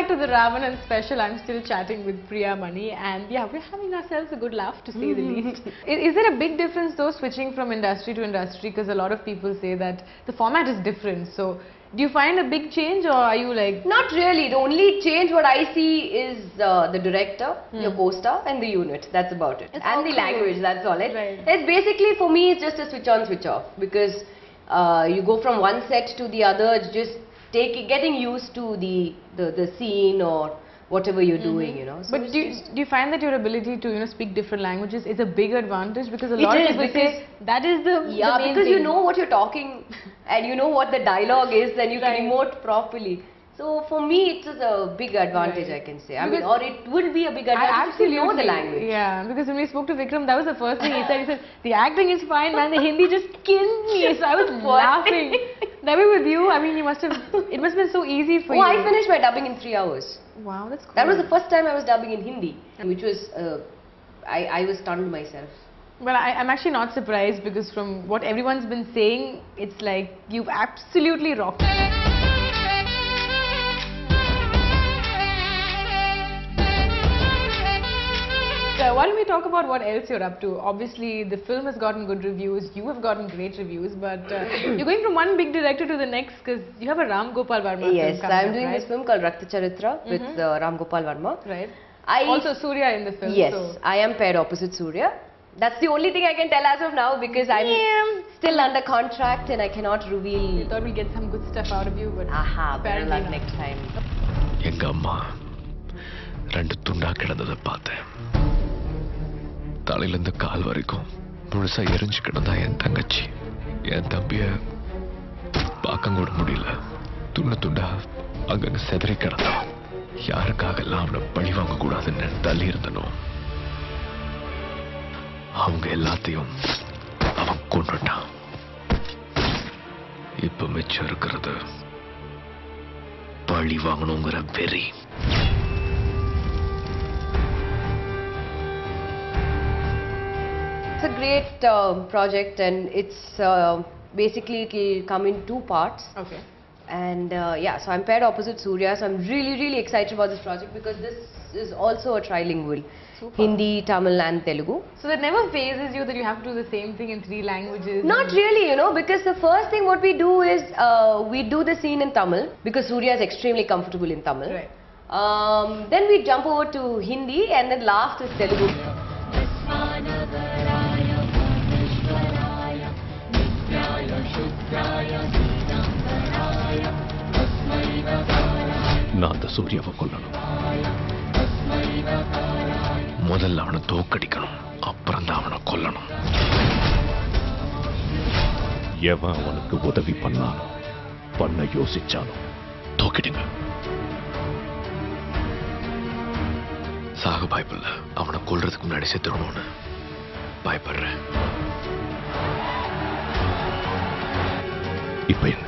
back to the Ramanan special. I'm still chatting with Priya Mani, and yeah, we're having ourselves a good laugh, to say the least. Is there a big difference though, switching from industry to industry? Because a lot of people say that the format is different. So do you find a big change, or are you like... Not really. The only change what I see is the director, your co-star, and the unit. That's about it. And the language, that's all. It's basically, for me, it's just a switch on, switch off. Because you go from one set to the other, it's just getting used to the scene or whatever you're doing, you know. So but do you find that your ability to speak different languages is a big advantage? Because a lot of people say that is the main because thing. you know what you're talking and you know what the dialogue is, then you can emote properly. So for me, it is a big advantage, I can say. I mean, or it would be a big advantage if you know the language. Yeah, because when we spoke to Vikram, that was the first thing he said. He said, the acting is fine, man, the Hindi just killed me. So I was laughing. That way with you, I mean, it must have been so easy for you. Oh, I finished my dubbing in 3 hours. Wow, that's cool. That was the first time I was dubbing in Hindi, which was, I was stunned myself. Well, I'm actually not surprised, because from what everyone's been saying, it's like you've absolutely rocked. Why don't we talk about what else you're up to? Obviously, the film has gotten good reviews, you have gotten great reviews, but you're going from one big director to the next, because you have a Ram Gopal Varma film coming I'm doing up, right? this film called Rakta Charitra with Ram Gopal Varma. Right. Also Surya in the film. Yes, so. I am paired opposite Surya. That's the only thing I can tell as of now, because I'm still under contract and I cannot reveal. We thought we'll get some good stuff out of you, but better luck next time. எங்க அம்மா ரெண்டு துண்டா கிடந்ததை பார்த்தேன். தலையிலிருந்து கால் வரைக்கும் முழுசா எரிஞ்சு கிடந்தா என் தங்கச்சி. என் தம்பிய பார்க்க கூட முடியல. துண்டு துண்டா அங்கங்க செதறி கிடந்தான். யாருக்காக எல்லாம் அவனை பழி வாங்க கூடாதுன்னு தள்ளி இருந்தனோ, அவங்க எல்லாத்தையும் அவன் கொண்டுட்டான். இப்ப மிச்சம் இருக்கிறது பழி வாங்கணுங்கிற வெறி. It's a great project, and it's basically it will come in 2 parts. Okay. And yeah, so I'm paired opposite Surya, so I'm really excited about this project, because this is also a trilingual. Super. Hindi, Tamil and Telugu. So that never phases you that you have to do the same thing in 3 languages? Not really, you know, because the first thing what we do is we do the scene in Tamil, because Surya is extremely comfortable in Tamil. Right. Then we jump over to Hindi, and then last is Telugu. நான் அந்த சூர்யாவை கொல்லணும். முதல்ல அவனை தோக்கடிக்கணும், அப்புறம் தான் அவனை கொல்லணும். எவன் அவனுக்கு உதவி பண்ணாலும் பண்ண யோசிச்சாலும் தோக்கிடுங்க. சாக பயப்படல, அவனை கொல்றதுக்கு முன்னாடி செத்துடணும்னு பயப்படுறேன். இப்ப என்ன?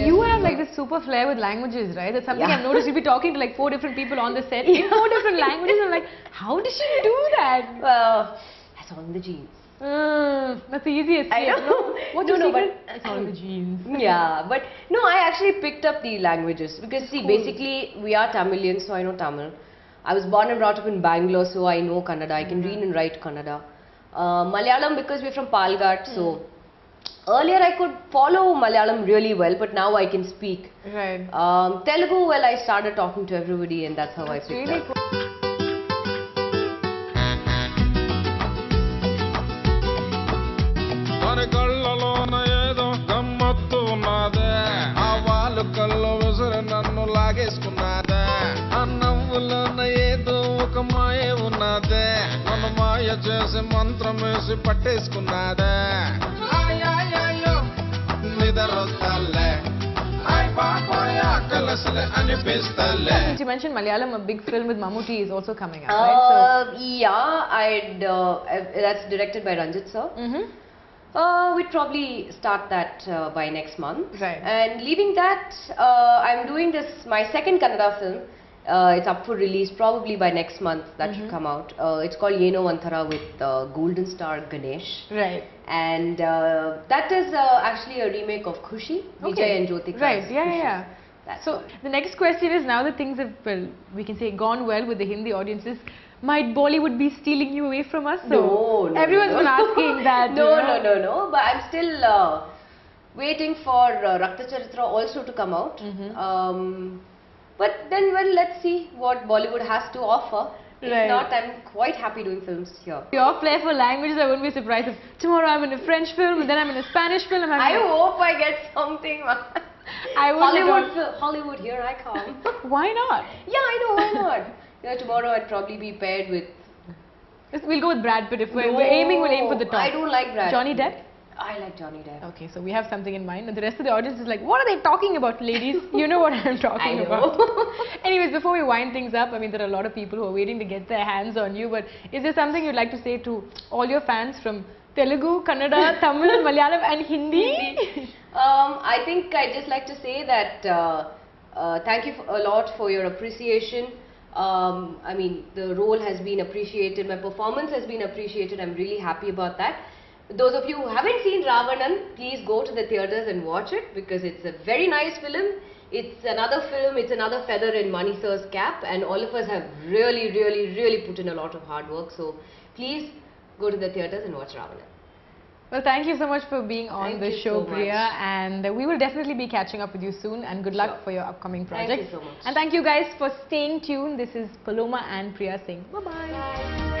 You have like this super flair with languages, right? That's something I've noticed. You'll be talking to like 4 different people on the set in 4 different languages. I'm like, how does she do that? Well, that's all in the genes. That's the easiest. I know. What's your secret? It's all in the genes. Yeah, but no, I actually picked up the languages, because see, basically we are Tamilians, so I know Tamil. I was born and brought up in Bangalore, so I know Kannada. I can read and write Kannada. Malayalam, because we're from Palghat, so earlier I could follow Malayalam really well, but now I can speak. Right. Telugu, well, I started talking to everybody, and that's how I picked really up. Cool. కళ్ళలోన ఏదో గమ్మత్తు ఉన్నదే, ఆ వాళ్ళు కళ్ళు విసురు నన్ను లాగేసుకున్నదే, ఆ నవ్వులోన ఏదో ఒక మాయ ఉన్నదే, నన్ను మాయ చేసి మంత్రం వేసి పట్టేసుకున్నదే. నిద్రొస్తలే, Since you mentioned Malayalam, a big film with Mammootty is also coming up, right? Yeah, that's directed by Ranjit sir. We'd probably start that by next month. Right. And leaving that, I'm doing my second Kannada film, It's up for release probably by next month. That should come out. It's called Yeno Vanthara with Golden Star Ganesh. Right. And that is actually a remake of Khushi, Vijay and Jyotika. Right, yeah, yeah. That's So the next question is, now that things have, well, we can say gone well with the Hindi audiences, might Bollywood be stealing you away from us? So no, everyone's no. been asking that. No. But I'm still waiting for Rakta Charitra also to come out. But then, well, let's see what Bollywood has to offer. Right. If not, I'm quite happy doing films here. Your flair for languages, I wouldn't be surprised if tomorrow I'm in a French film, and then I'm in a Spanish film. I hope I get something. I would Hollywood, here I come. Why not? Yeah, I know, why not? You know, tomorrow I'd probably be paired with... We'll go with Brad Pitt. If we're aiming, we'll aim for the top. I don't like Brad Johnny Pitt. Depp? I like Johnny Depp. Okay, so we have something in mind, and the rest of the audience is like, what are they talking about, ladies? You know what I'm talking about. Anyways, before we wind things up, I mean, there are a lot of people who are waiting to get their hands on you, but is there something you'd like to say to all your fans from Telugu, Kannada, Tamil, Malayalam and Hindi? I think I'd just like to say that thank you a lot for your appreciation. I mean, the role has been appreciated, my performance has been appreciated. I'm really happy about that. Those of you who haven't seen Ravanan, please go to the theatres and watch it, because it's a very nice film. It's another film, it's another feather in Mani Sir's cap, and all of us have really put in a lot of hard work. So please go to the theatres and watch Ravanan. Well, thank you so much for being on the show, so Priya, much. and we will definitely be catching up with you soon, and good luck Sure. for your upcoming projects. Thank you so much. And thank you guys for staying tuned. This is Paloma and Priya saying bye-bye. Bye.